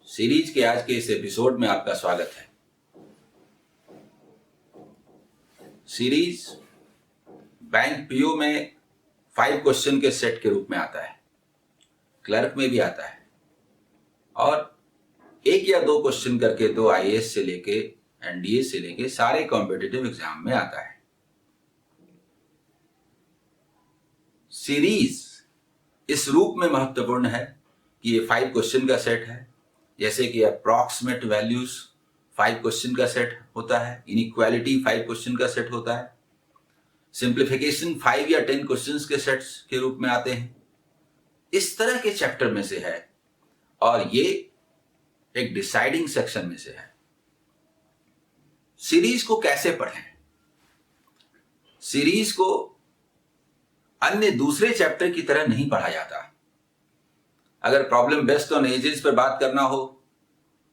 Series के आज के इस एपिसोड में आपका स्वागत है। सीरीज बैंक पीओ में 5 क्वेश्चन के सेट के रूप में आता है, क्लर्क में भी आता है और 1 या 2 क्वेश्चन करके तो आईएएस से लेके एनडीए से लेके सारे कॉम्पिटिटिव एग्जाम में आता है। सीरीज इस रूप में महत्वपूर्ण है कि ये 5 क्वेश्चन का सेट है, जैसे कि अप्रॉक्सीमेट वैल्यूज 5 क्वेश्चन का सेट होता है, इनइक्वालिटी 5 क्वेश्चन का सेट होता है, सिंप्लीफिकेशन 5 या 10 क्वेश्चंस के सेट्स के रूप में आते हैं। इस तरह के चैप्टर में से है और ये एक डिसाइडिंग सेक्शन में से है। सीरीज को कैसे पढ़ें? सीरीज को अन्य दूसरे चैप्टर की तरह नहीं पढ़ा जाता। अगर प्रॉब्लम बेस्ड ऑन एजेस पर बात करना हो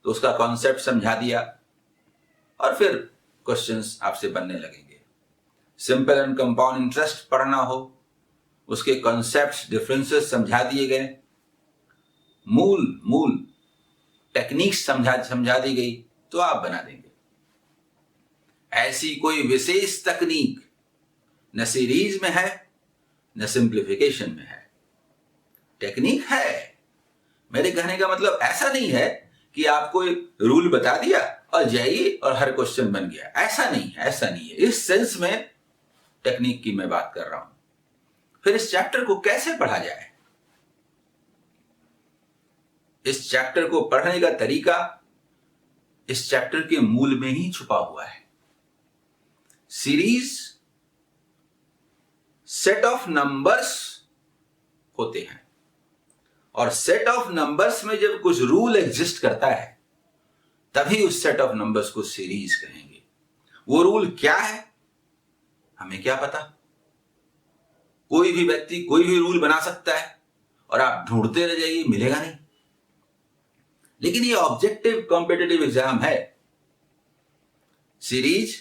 तो उसका कॉन्सेप्ट समझा दिया और फिर क्वेश्चंस आपसे बनने लगेंगे। सिंपल एंड कंपाउंड इंटरेस्ट पढ़ना हो, उसके कॉन्सेप्ट्स डिफरेंसेस समझा दिए गए, मूल टेक्निक्स समझा दी गई तो आप बना देंगे। ऐसी कोई विशेष तकनीक न सीरीज में है न सिंप्लीफिकेशन में है। टेक्निक है, मेरे कहने का मतलब ऐसा नहीं है कि आपको एक रूल बता दिया और जाइए और हर क्वेश्चन बन गया। ऐसा नहीं है। इस सेंस में टेक्निक की मैं बात कर रहा हूं। फिर इस चैप्टर को कैसे पढ़ा जाए? इस चैप्टर को पढ़ने का तरीका इस चैप्टर के मूल में ही छुपा हुआ है। सीरीज सेट ऑफ नंबर्स होते हैं और सेट ऑफ नंबर्स में जब कुछ रूल एग्जिस्ट करता है तभी उस सेट ऑफ नंबर्स को सीरीज कहेंगे। वो रूल क्या है हमें क्या पता। कोई भी व्यक्ति कोई भी रूल बना सकता है और आप ढूंढते रह जाइए, मिलेगा नहीं। लेकिन ये ऑब्जेक्टिव कॉम्पिटिटिव एग्जाम है। सीरीज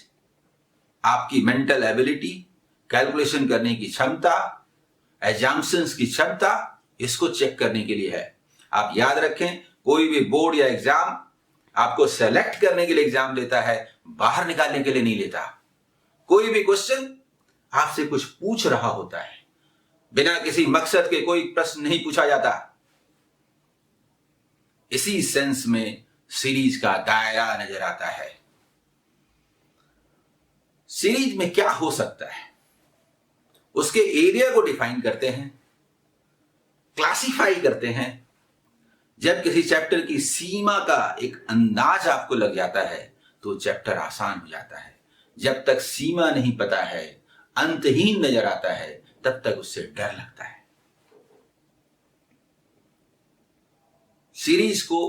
आपकी मेंटल एबिलिटी, कैलकुलेशन करने की क्षमता, एजम्पशंस की क्षमता, इसको चेक करने के लिए है। आप याद रखें, कोई भी बोर्ड या एग्जाम आपको सेलेक्ट करने के लिए एग्जाम लेता है, बाहर निकालने के लिए नहीं लेता। कोई भी क्वेश्चन आपसे कुछ पूछ रहा होता है, बिना किसी मकसद के कोई प्रश्न नहीं पूछा जाता। इसी सेंस में सीरीज का दायरा नजर आता है। सीरीज में क्या हो सकता है उसके एरिया को डिफाइन करते हैं, क्लासिफाई करते हैं। जब किसी चैप्टर की सीमा का एक अंदाज आपको लग जाता है तो चैप्टर आसान हो जाता है। जब तक सीमा नहीं पता है, अंतहीन नजर आता है, तब तक उससे डर लगता है। सीरीज को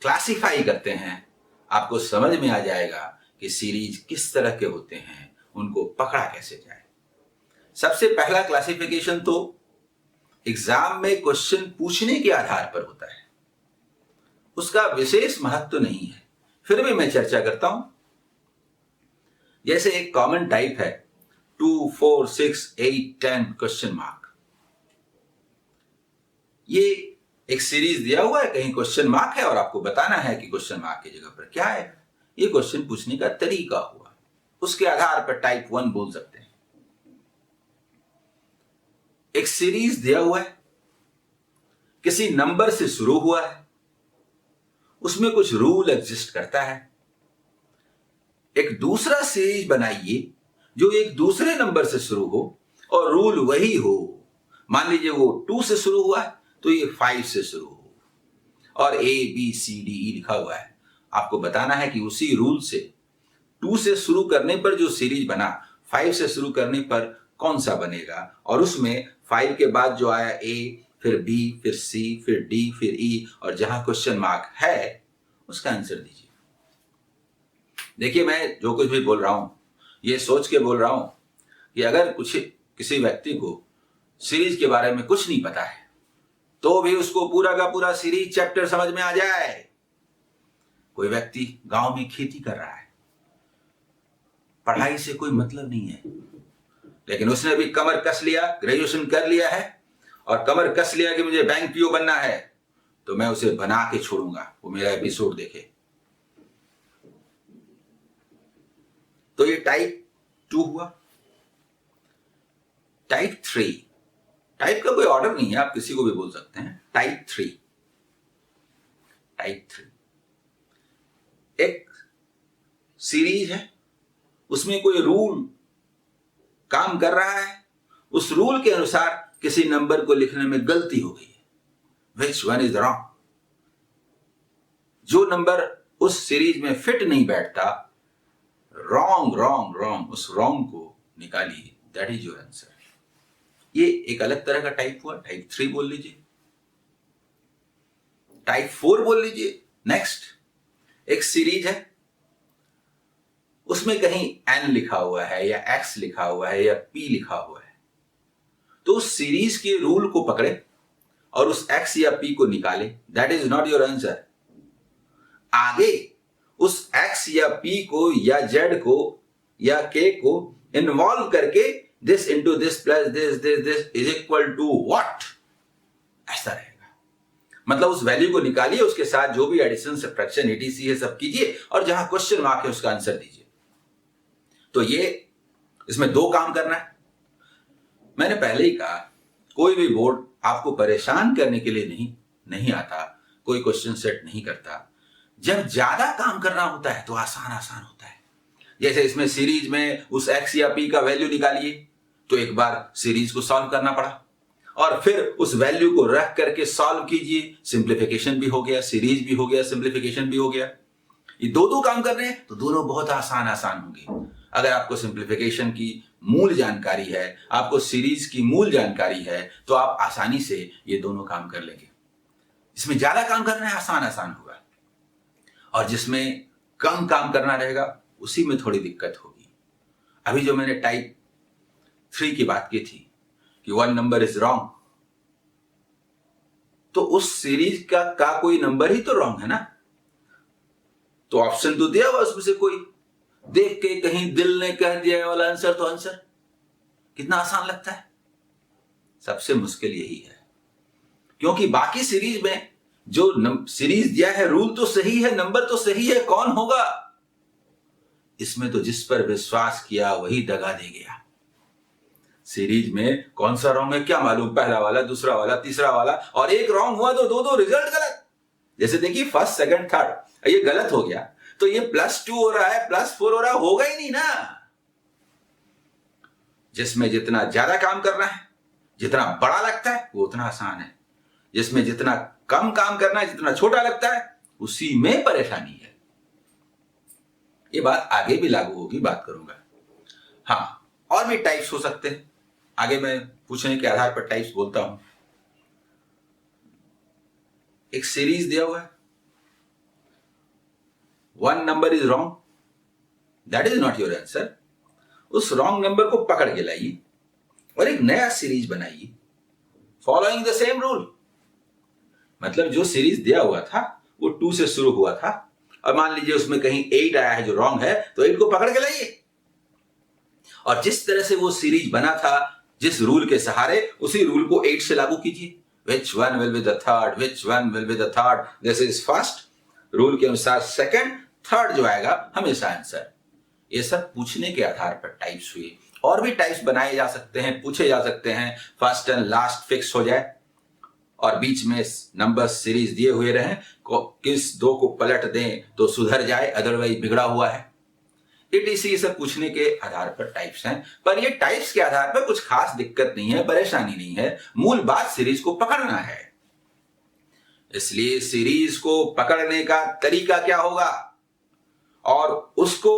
क्लासिफाई करते हैं, आपको समझ में आ जाएगा कि सीरीज किस तरह के होते हैं, उनको पकड़ा कैसे जाए। सबसे पहला क्लासिफिकेशन तो एग्जाम में क्वेश्चन पूछने के आधार पर होता है। उसका विशेष महत्व नहीं है, फिर भी मैं चर्चा करता हूं। जैसे एक कॉमन टाइप है 2, 4, 6, 8, 10 क्वेश्चन मार्क। ये एक सीरीज दिया हुआ है, कहीं क्वेश्चन मार्क है और आपको बताना है कि क्वेश्चन मार्क की जगह पर क्या है। ये क्वेश्चन पूछने का तरीका हुआ, उसके आधार पर टाइप 1 बोल सकते हैं। एक सीरीज दिया हुआ है, किसी नंबर से शुरू हुआ है, उसमें कुछ रूल एग्जिस्ट करता है। एक दूसरा सीरीज बनाइए जो एक दूसरे नंबर से शुरू हो और रूल वही हो। मान लीजिए वो 2 से शुरू हुआ है तो ये 5 से शुरू हो और ABCDE लिखा हुआ है। आपको बताना है कि उसी रूल से 2 से शुरू करने पर जो सीरीज बना, 5 से शुरू करने पर कौन सा बनेगा, और उसमें 5 के बाद जो आया A, फिर B, फिर C, फिर D, फिर E और जहां क्वेश्चन मार्क है उसका आंसर दीजिए। देखिए, मैं जो कुछ भी बोल रहा हूं ये सोच के बोल रहा हूं कि अगर किसी व्यक्ति को सीरीज के बारे में कुछ नहीं पता है तो भी उसको पूरा का पूरा सीरीज चैप्टर समझ में आ जाए। कोई व्यक्ति गांव में खेती कर रहा है, पढ़ाई से कोई मतलब नहीं है, लेकिन उसने भी कमर कस लिया, ग्रेजुएशन कर लिया है और कमर कस लिया कि मुझे बैंक पीओ बनना है, तो मैं उसे बना के छोड़ूंगा, वो मेरा एपिसोड देखे। तो ये टाइप 2 हुआ। टाइप 3, टाइप का कोई ऑर्डर नहीं है, आप किसी को भी बोल सकते हैं। टाइप 3, टाइप 3 एक सीरीज है, उसमें कोई रूल काम कर रहा है, उस रूल के अनुसार किसी नंबर को लिखने में गलती हो गई है। Which one is wrong? जो नंबर उस सीरीज में फिट नहीं बैठता, रॉन्ग रॉन्ग रॉन्ग, उस रॉन्ग को निकालिए, दैट इज योर आंसर। ये एक अलग तरह का टाइप हुआ। टाइप 3 बोल लीजिए। टाइप 4 बोल लीजिए। नेक्स्ट, एक सीरीज है, उसमें कहीं n लिखा हुआ है या x लिखा हुआ है या p लिखा हुआ है, तो उस सीरीज के रूल को पकड़े और उस x या p को निकाले, that is not your answer. आगे उस x या p को या z को या k को इन्वॉल्व करके this into this plus this is equal to what, ऐसा रहेगा। मतलब उस वैल्यू को निकालिए, उसके साथ जो भी एडिशन सब्ट्रैक्शन etc है सब कीजिए, और जहां क्वेश्चन मार्क है उसका आंसर दीजिए। तो ये इसमें 2 काम करना है। मैंने पहले ही कहा, कोई भी बोर्ड आपको परेशान करने के लिए नहीं आता, कोई क्वेश्चन सेट नहीं करता। जब ज्यादा काम करना होता है तो आसान आसान होता है। जैसे इसमें सीरीज में उस x या p का वैल्यू निकालिए, तो एक बार सीरीज को सॉल्व करना पड़ा, और फिर उस वैल्यू को रख करके सॉल्व कीजिए। सिंप्लीफिकेशन भी हो गया, सीरीज भी हो गया, सिंप्लीफिकेशन भी हो गया। ये 2 काम कर रहे हैं तो दोनों बहुत आसान आसान होंगे। अगर आपको सिंप्लीफिकेशन की मूल जानकारी है, आपको सीरीज की मूल जानकारी है, तो आप आसानी से ये दोनों काम कर लेंगे। इसमें ज्यादा काम करना है, आसान आसान होगा, और जिसमें कम काम करना रहेगा उसी में थोड़ी दिक्कत होगी। अभी जो मैंने टाइप 3 की बात की थी कि 1 नंबर इज रॉन्ग, तो उस सीरीज का कोई नंबर ही तो रॉन्ग है ना। तो ऑप्शन तो दिया हुआ, उसमें से कोई देख के कहीं दिल ने कह दिया वाला आंसर तो आंसर। कितना आसान लगता है। सबसे मुश्किल यही है, क्योंकि बाकी सीरीज में जो सीरीज दिया है, रूल तो सही है, नंबर तो सही है, कौन होगा। इसमें तो जिस पर विश्वास किया वही दगा दे गया। सीरीज में कौन सा रॉन्ग है क्या मालूम, पहला वाला, दूसरा वाला, तीसरा वाला, और एक रॉन्ग हुआ तो 2 रिजल्ट गलत। जैसे देखिए फर्स्ट सेकंड थर्ड, ये गलत हो गया तो ये +2 हो रहा है, +4 हो रहा है, होगा ही नहीं ना। जिसमें जितना ज्यादा काम करना है, जितना बड़ा लगता है वो उतना आसान है। जिसमें जितना कम काम करना है, जितना छोटा लगता है, उसी में परेशानी है। ये बात आगे भी लागू होगी, बात करूंगा। हाँ, और भी टाइप्स हो सकते हैं, आगे मैं पूछने के आधार पर टाइप्स बोलता हूं। एक सीरीज दिया हुआ है, 1 number is wrong, that is not your answer. उस रॉन्ग नंबर को पकड़ के लाइए और एक नया सीरीज बनाइए फॉलोइंग द सेम रूल। मतलब जो सीरीज दिया हुआ था वो 2 से शुरू हुआ था, और मान लीजिए उसमें कहीं 8 आया है जो रॉन्ग है, तो 8 को पकड़ के लाइए, और जिस तरह से वो सीरीज बना था, जिस रूल के सहारे, उसी रूल को 8 से लागू कीजिए। Which one will be the third? Which one will be the third? This is first. Rule के अनुसार सेकंड, थर्ड जो आएगा हमेशा आंसर। ये सब पूछने के आधार पर टाइप्स हुए। और भी टाइप्स बनाए जा सकते हैं, पूछे जा सकते हैं। फर्स्ट एंड लास्ट फिक्स हो जाए और बीच में नंबर सीरीज दिए हुए रहें, किस 2 को पलट दें तो सुधर जाए, अदरवाइज बिगड़ा हुआ है। etc सब पूछने के आधार पर टाइप्स हैं, पर ये टाइप्स के आधार पर कुछ खास दिक्कत नहीं है, परेशानी नहीं है। मूल बात सीरीज को पकड़ना है। इसलिए सीरीज को पकड़ने का तरीका क्या होगा और उसको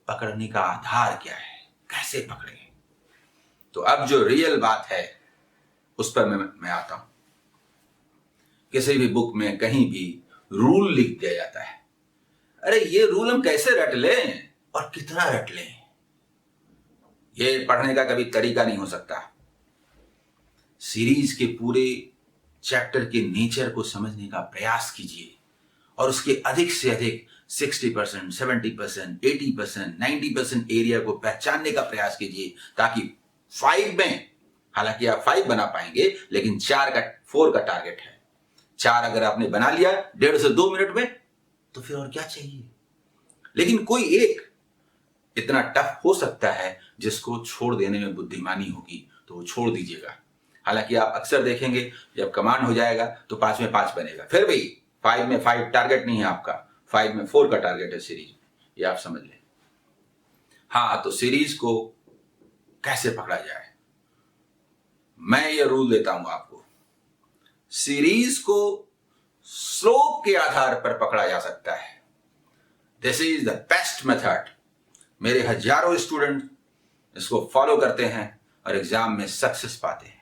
पकड़ने का आधार क्या है, कैसे पकड़े, तो अब जो रियल बात है उस पर मैं आता हूं। किसी भी बुक में कहीं भी रूल लिख दिया जाता है, अरे ये रूल हम कैसे रट लें और कितना रट लें, ये पढ़ने का कभी तरीका नहीं हो सकता। सीरीज के पूरे चैप्टर के नेचर को समझने का प्रयास कीजिए और उसके अधिक से अधिक 60%, 70%, 80%, 90% एरिया को पहचानने का प्रयास कीजिए, ताकि 5 में, हालांकि आप 5 बना पाएंगे लेकिन 4 का 4 का टारगेट है, 4 अगर आपने बना लिया 1.5 से 2 मिनट में, तो फिर और क्या चाहिए। लेकिन कोई एक इतना टफ हो सकता है जिसको छोड़ देने में बुद्धिमानी होगी, तो वो छोड़ दीजिएगा। हालांकि आप अक्सर देखेंगे जब कमांड हो जाएगा तो 5 में 5 बनेगा, फिर भी 5 में 5 टारगेट नहीं है आपका, 5 में 4 का टारगेट है सीरीज, ये आप समझ लें। हाँ, तो सीरीज को कैसे पकड़ा जाए, मैं ये रूल देता हूं आपको। सीरीज को स्लोप के आधार पर पकड़ा जा सकता है। This is the best method. मेरे हजारों स्टूडेंट इसको फॉलो करते हैं और एग्जाम में सक्सेस पाते हैं।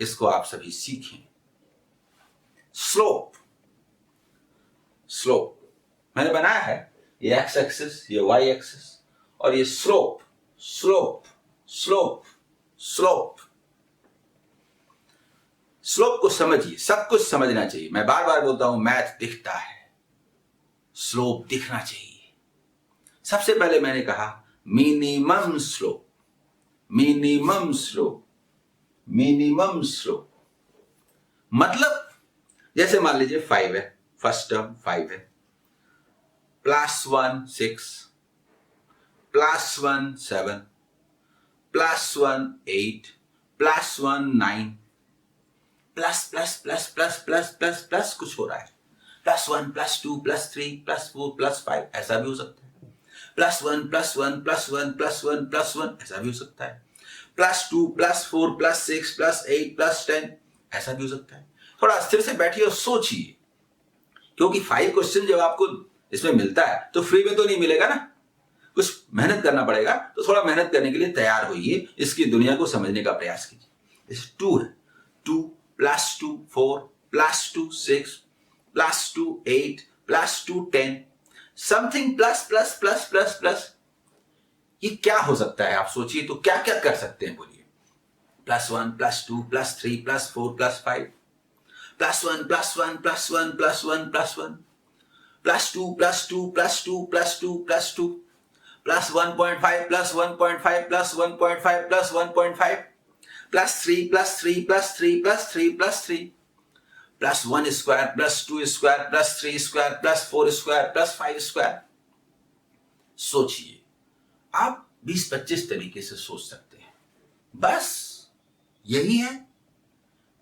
इसको आप सभी सीखें। स्लोप, स्लोप मैंने बनाया है, ये एक्स एक्सिस, ये वाई एक्सिस, और ये slope, slope, slope, slope. Slope को समझिए, सब कुछ समझना चाहिए। मैं बार बार बोलता हूं, मैथ दिखता है, स्लोप दिखना चाहिए। सबसे पहले मैंने कहा minimum slope, minimum slope, minimum slope. मतलब जैसे मान लीजिए 5 है, फर्स्ट टर्म 5 है, +1 6, +1 7, +1 8, +1 9, plus plus plus plus plus plus plus कुछ हो रहा है, +1 +2 +3 +4 +5, ऐसा भी हो सकता है। +1 +1 +1 +1 +1, ऐसा भी हो सकता है। +2 +4 +6 +8 +10, ऐसा भी हो सकता है। थोड़ा स्थिर से बैठिए और सोचिए, क्योंकि 5 क्वेश्चन जब आपको इसमें मिलता है तो फ्री में तो नहीं मिलेगा ना, कुछ मेहनत करना पड़ेगा। तो थोड़ा मेहनत करने के लिए तैयार होइए, इसकी दुनिया को समझने का प्रयास कीजिए। जैसे 2 है, 2 +2 4 +2 6 +2 8 +2 10, something plus plus plus plus plus. ये क्या हो सकता है, आप सोचिए तो क्या क्या कर सकते हैं, बोलिए। +1 +2 +3 +4 +5, +1 +1 +1 +1 +1, +2 +2 +2 +2 +2, +1.5 +1.5 +1.5 +1.5, +3 +3 +3 +3 +3, +1 square +2 square +3 square +4 square +5 square. सोचिए, आप 20-25 तरीके से सोच सकते हैं। बस यही है।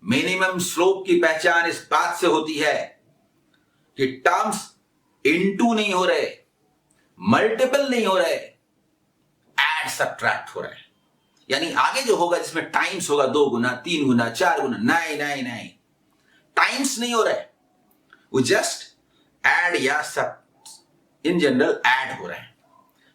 मिनिमम स्लोप की पहचान इस बात से होती है कि टर्म्स इनटू नहीं हो रहे, मल्टीपल नहीं हो रहे, एड सब्ट्रैक्ट हो रहे हैं। यानी आगे जो होगा जिसमें टाइम्स होगा 2 गुना 3 गुना 4 गुना, नहीं नहीं नहीं, टाइम्स नहीं हो रहे, वो जस्ट ऐड या सब इन जनरल ऐड हो रहे हैं।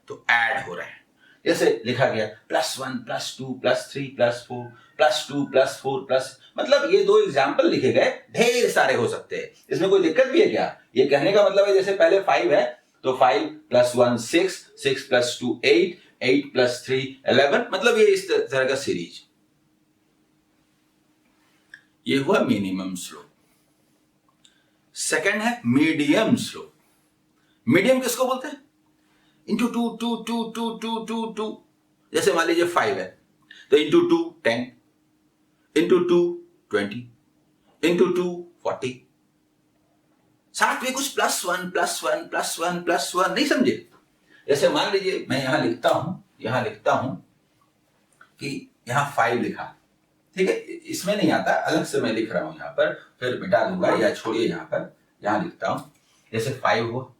तो ऐड हो रहे हैं, जैसे लिखा गया +1 +2 +3 +4 +2 +4 प्लस, मतलब ये 2 एग्जाम्पल लिखे गए, ढेर सारे हो सकते हैं। इसमें कोई दिक्कत भी है क्या? ये कहने का मतलब है जैसे पहले 5 है तो 5 +1 6, 6 +2 8, 8 +3 11, मतलब ये इस तरह का सीरीज। ये हुआ मिनिमम स्लोप। सेकंड है मीडियम स्लोप। मीडियम किसको बोलते हैं? इंटू 2 2 2 2 2 2 2, जैसे मान लीजिए 5 है तो इंटू 2 10, इंटू 2 20, इंटू 2 40, साथ में कुछ +1 +1 +1 +1, नहीं समझे? जैसे मान लीजिए मैं यहां लिखता हूं कि यहां 5 लिखा, ठीक है, इसमें नहीं आता, अलग से मैं लिख रहा हूं यहां पर, फिर मिटा दूंगा या छोड़िए, यहां लिखता हूं जैसे 5 हुआ,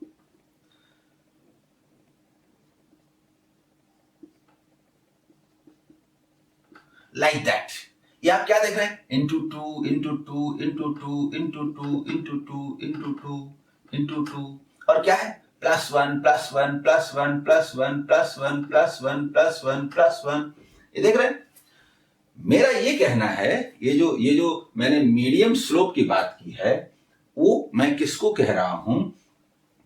लाइक दैट। ये आप क्या देख रहे हैं? Into 2 into 2 into 2 into 2 into 2 into 2 into 2, और क्या है? +1 +1 +1 +1 +1 +1 +1 +1। ये देख रहे हैं? मेरा ये कहना है, ये जो मैंने मीडियम स्लोप की बात की है, वो मैं किसको कह रहा हूं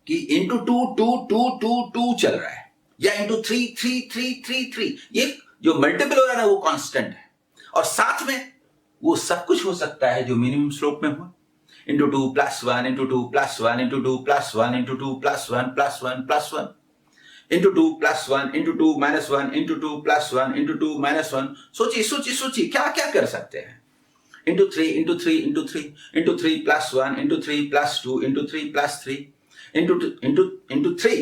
कि इंटू 2 2 2 2 2 चल रहा है, या इंटू 3 3 3 3 3, ये जो मल्टीपल हो रहा है ना वो कांस्टेंट है, और साथ में वो सब कुछ हो सकता है जो मिनिमम स्लोप में हुआ। Into 2 +1 into 2 +1 into 2 +1 into 2 +1 +1 +1, into 2 +1 into 2 -1 into 2 +1 into 2 -1। सोचिए सोचिए सोचिए क्या क्या कर सकते हैं। into 3 into 3 into 3 into 3 plus 1 into 3 plus 2 into 3 plus 3 into 3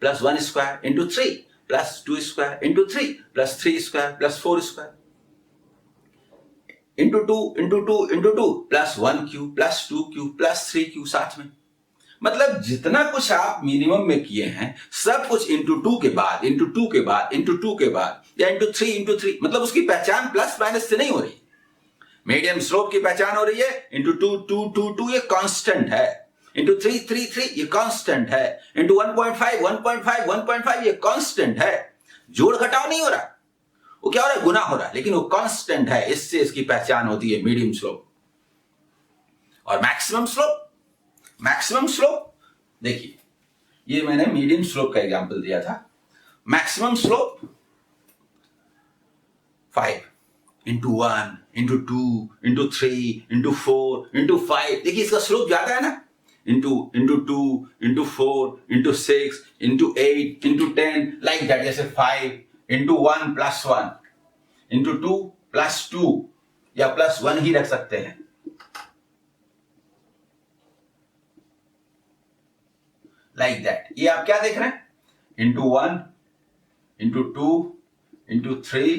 plus 1 square into 3 plus 2 square into 3 plus 3 square plus 4 square into 2 into 2 into 2 plus 1 Q plus 2 Q plus 3 Q साथ में। मतलब जितना कुछ आप मिनिमम में किए हैं सब कुछ इंटू 2 के बाद इंटू 2 के बाद इंटू 2 के बाद या इंटू 3 मतलब उसकी पहचान प्लस माइनस से नहीं हो रही। मीडियम स्लोप की पहचान हो रही है इंटू 2 ये कांस्टेंट है, इंटू 3 ये कांस्टेंट है, इंटू 1.5 ये कांस्टेंट है। जोड़ घटाव नहीं हो रहा, वो क्या हो रहा है, गुना हो रहा है, लेकिन वो कांस्टेंट है। इससे इसकी पहचान होती है मीडियम स्लोप। और मैक्सिमम स्लोप देखिए, ये मैंने मीडियम स्लोप का एग्जांपल दिया था। Maximum slope 5 into 1 into 2 into 3 into 4 into 5। देखिए इसका स्लोप ज्यादा है ना, into 2 into 4 into 6 into 8 into 10 like that. जैसे 5 इंटू 1 प्लस 1 इंटू 2 प्लस 2 या प्लस 1 ही रख सकते हैं। Like that. ये आप क्या देख रहे हैं, into 1 into 2 into 3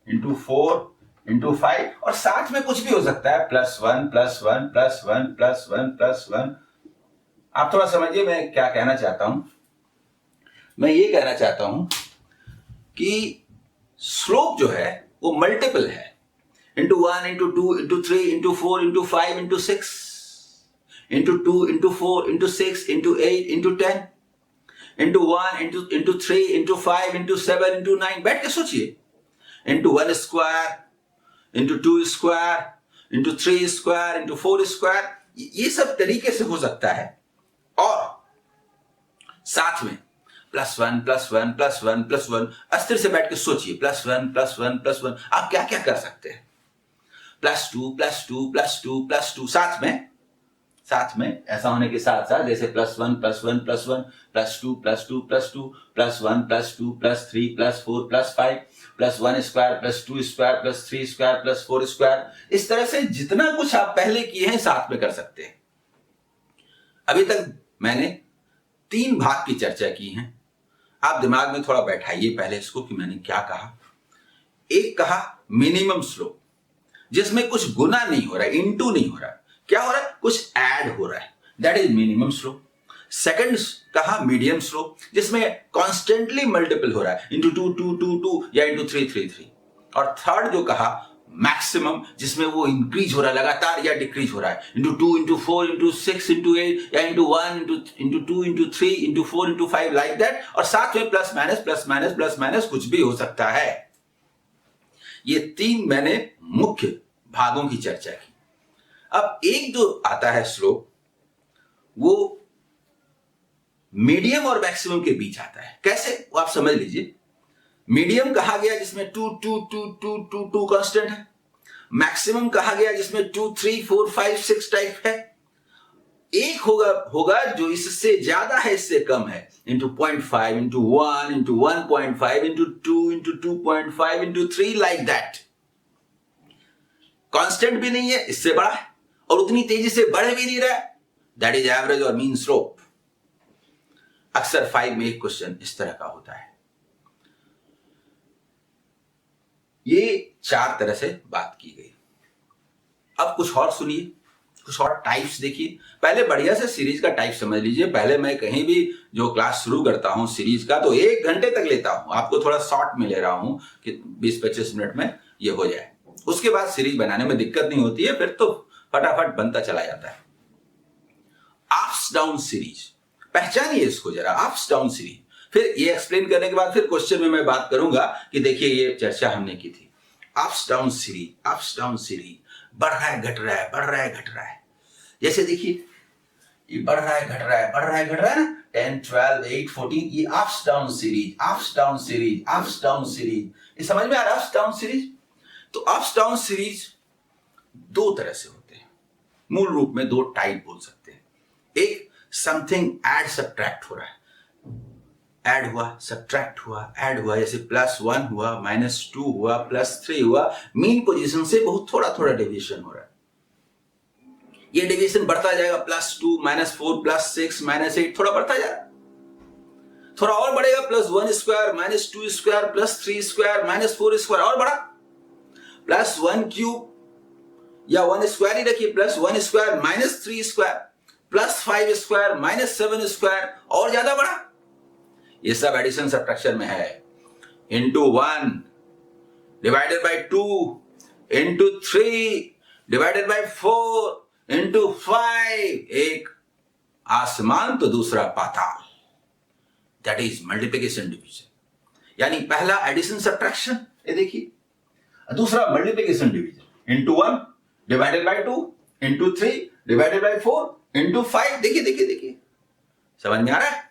into 4 into 5 और साथ में कुछ भी हो सकता है, plus 1 plus 1 plus 1 plus 1 plus 1। आप थोड़ा समझिए मैं क्या कहना चाहता हूं। मैं ये कहना चाहता हूं कि स्लोप जो है वो मल्टीपल है, into 1 into 2 into 3 into 4 into 5 into 6 into 2 into 4 into 6 into 8 into 10 into 1 into 3 into 5 into 7 into 9। बैठ के सोचिए, into 1 square into 2 square into 3 square into 4 square, ये सब तरीके से हो सकता है। और साथ में प्लस 1 प्लस 1 प्लस 1 प्लस 1, अस्थिर से बैठ के सोचिए, प्लस 1 प्लस 1 प्लस 1 आप क्या क्या कर सकते हैं। प्लस 2 प्लस 2 प्लस 2 प्लस 2 साथ में ऐसा होने के साथ साथ जैसे plus 1 plus 1 plus 1 plus 2 plus 2 plus 2 plus 1 plus 2 plus 3 plus 4 plus 5 plus 1 square plus 2 square plus 3 square plus 4 square. इस तरह से जितना कुछ आप पहले किए हैं साथ में कर सकते हैं। अभी तक मैंने 3 भाग की चर्चा की है। आप दिमाग में थोड़ा बैठाइए पहले इसको कि मैंने क्या कहा। एक कहा मिनिमम स्लोप, जिसमें कुछ गुना नहीं हो रहा है, इंटू नहीं हो रहा है, क्या हो रहा है, कुछ ऐड हो रहा है, that is minimum slope. Second कहा मीडियम स्लोप, जिसमें कॉन्स्टेंटली मल्टीपल हो रहा है, इंटू 2 या इंटू 3। और थर्ड जो कहा मैक्सिमम, जिसमें वो इंक्रीज हो रहा है लगातार या डिक्रीज हो रहा है, इंटू 2 इंटू 4 इंटू 6 इंटू 8 या into 1 into 2 into 3 into 4 into 5 like that. और साथ में प्लस माइनस कुछ भी हो सकता है। ये 3 मैंने मुख्य भागों की चर्चा की। अब एक जो आता है स्लोप, वो मीडियम और मैक्सिमम के बीच आता है। कैसे, वो आप समझ लीजिए। मीडियम कहा गया जिसमें 2 कांस्टेंट है, मैक्सिमम कहा गया जिसमें 2 3 4 5 6 टाइप है। एक होगा जो इससे ज्यादा है, इससे कम है, into 0.5 into 1 into 1.5 into 2 into 2.5 into 3 like that. Constant भी नहीं है, इससे बड़ा है और उतनी तेजी से बढ़ भी नहीं रहा है, दैट इज एवरेज और मीन स्लोप। अक्सर 5 में एक क्वेश्चन इस तरह का होता है। ये 4 तरह से बात की गई। अब कुछ और सुनिए, कुछ और टाइप्स देखिए। पहले बढ़िया से सीरीज का टाइप समझ लीजिए। पहले मैं कहीं भी जो क्लास शुरू करता हूं सीरीज का तो 1 घंटे तक लेता हूं, आपको थोड़ा शॉर्ट में ले रहा हूं कि 20-25 मिनट में ये हो जाए। उसके बाद सीरीज बनाने में दिक्कत नहीं होती है, फिर तो फटाफट बनता चला जाता है। अप्स डाउन सीरीज, पहचानिए इसको जरा, अप्स डाउन सीरीज। फिर ये एक्सप्लेन करने के बाद फिर क्वेश्चन में मैं बात करूंगा कि देखिए ये चर्चा हमने की थी। अप्स डाउन सीरीज, बढ़ रहा है घट रहा है, बढ़ रहा है घट रहा है। जैसे देखिए ये बढ़ रहा है घट रहा है, बढ़ रहा है घट रहा है ना, 10 12 8 14, ये अप्स डाउन सीरीज। ये समझ में आ रहा है अप्स डाउन सीरीज? तो अप्स डाउन सीरीज 2 तरह से होते हैं, मूल रूप में 2 टाइप बोल सकते हैं। एक समथिंग ऐड सब्ट्रैक्ट हो रहा है, ऐड हुआ सब्ट्रैक्ट हुआ, ऐड हुआ, जैसे +1 हुआ, -2 हुआ, +3 हुआ, मीन पोजीशन से बहुत थोड़ा डेविएशन हो रहा है। ये डिवीजन बढ़ता जाएगा, +2 -4 +6 -8, थोड़ा बढ़ता जाएगा, थोड़ा और बढ़ेगा, +1 स्क्वायर -2 स्क्वायर +3 स्क्वायर -4 स्क्वायर, और बढ़ा, +1 क्यूब या 1 स्क्वायर ही रखिए, +1 स्क्वायर -3 स्क्वायर +5 स्क्वायर -7 स्क्वायर, और ज्यादा बढ़ा। ये सब एडिशन सब्ट्रैक्शन में है। Into 1 divided by 2 into 3 divided by 4 into 5, एक आसमान तो दूसरा पाताल, दैट इज मल्टीप्लिकेशन डिवीजन। यानी पहला एडिशन सब्ट्रैक्शन, ये देखिए, दूसरा multiplication division, into 1 divided by 2 into 3 divided by 4 into 5। देखिए देखिए देखिए, समझ में आ रहा है?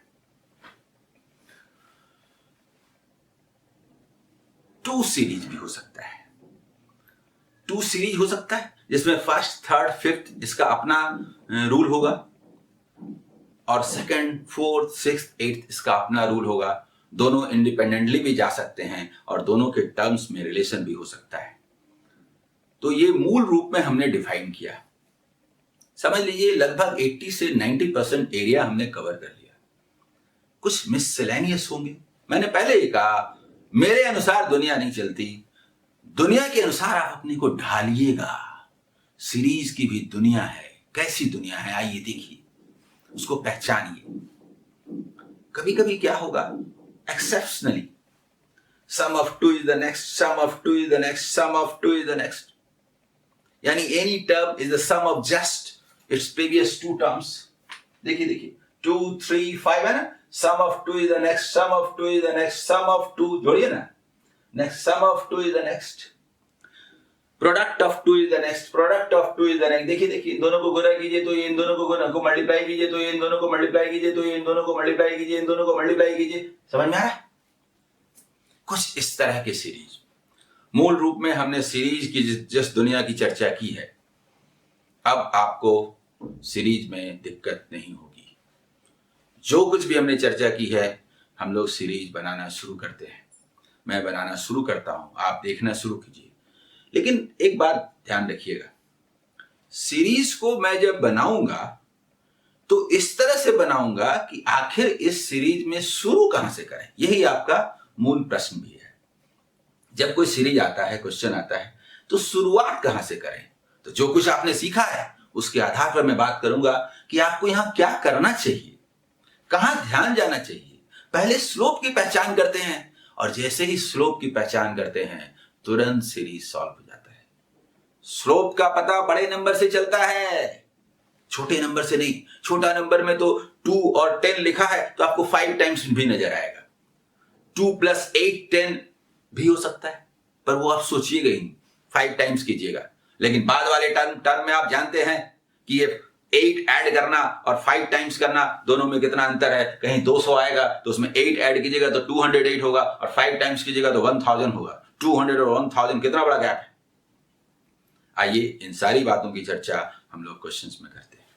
2 सीरीज भी हो सकता है, 2 सीरीज हो सकता है जिसमें फर्स्ट, थर्ड, फिफ्थ इसका अपना रूल होगा, और सेकंड, फोर्थ, सिक्स्थ, एट्थ इसका अपना रूल होगा। दोनों इंडिपेंडेंटली भी जा सकते हैं और दोनों के टर्म्स में रिलेशन भी हो सकता है। तो ये मूल रूप में हमने डिफाइन किया। समझ लीजिए लगभग 80 से 90% एरिया हमने कवर कर लिया। कुछ मिससेलेनियस होंगे। मैंने पहले ही कहा, मेरे अनुसार दुनिया नहीं चलती, दुनिया के अनुसार आप अपने को ढालिएगा। सीरीज की भी दुनिया है। कैसी दुनिया है, आइए देखिए, उसको पहचानिए। कभी कभी क्या होगा, exceptionally sum of 2 is the next, sum of 2 is the next, sum of 2 is the next, यानी any term is the sum of just its previous 2 terms. देखिए देखिए, 2 3 5 है ना, sum of 2 is the next, sum of 2 is the next, sum of 2 जोड़िए ना, next sum of 2 is the next, product of 2 is the next, product of 2 is the next. देखिए देखिए, इन दोनों को गुणा कीजिए तो ये इन दोनों को मल्टीप्लाई कीजिए तो ये इन दोनों को मल्टीप्लाई कीजिए तो ये इन दोनों को मल्टीप्लाई कीजिए, इन दोनों को मल्टीप्लाई कीजिए। समझ में आ रहा है? कुछ इस तरह की सीरीज। मूल रूप में हमने सीरीज की जिस दुनिया की चर्चा की है, अब आपको सीरीज में दिक्कत नहीं होगी। जो कुछ भी हमने चर्चा की है, हम लोग सीरीज बनाना शुरू करते हैं। मैं बनाना शुरू करता हूं, आप देखना शुरू कीजिए। लेकिन एक बात ध्यान रखिएगा, सीरीज को मैं जब बनाऊंगा तो इस तरह से बनाऊंगा कि आखिर इस सीरीज में शुरू कहां से करें, यही आपका मूल प्रश्न भी है। जब कोई सीरीज आता है, क्वेश्चन आता है, तो शुरुआत कहां से करें? तो जो कुछ आपने सीखा है उसके आधार पर मैं बात करूंगा कि आपको यहां क्या करना चाहिए, कहां ध्यान जाना चाहिए। पहले स्लोप की पहचान करते हैं, और जैसे ही स्लोप की पहचान करते हैं तुरंत सीरीज सॉल्व हो जाता है। स्लोप का पता बड़े नंबर से चलता है, छोटे नंबर से नहीं। छोटा नंबर में तो 2 और 10 लिखा है तो आपको 5 टाइम्स भी नजर आएगा। 2 + 8 10 भी हो सकता है, पर वो आप सोचिएगा ही, 5 टाइम्स कीजिएगा। लेकिन बाद वाले टर्म में आप जानते हैं कि ये 8 ऐड करना और 5 टाइम्स करना, दोनों में कितना अंतर है। कहीं 200 आएगा तो उसमें 8 ऐड कीजिएगा तो 208 होगा, और 5 टाइम्स कीजिएगा तो 1000 होगा। 200 और 1000 कितना बड़ा गैप है। आइए इन सारी बातों की चर्चा हम लोग क्वेश्चंस में करते हैं।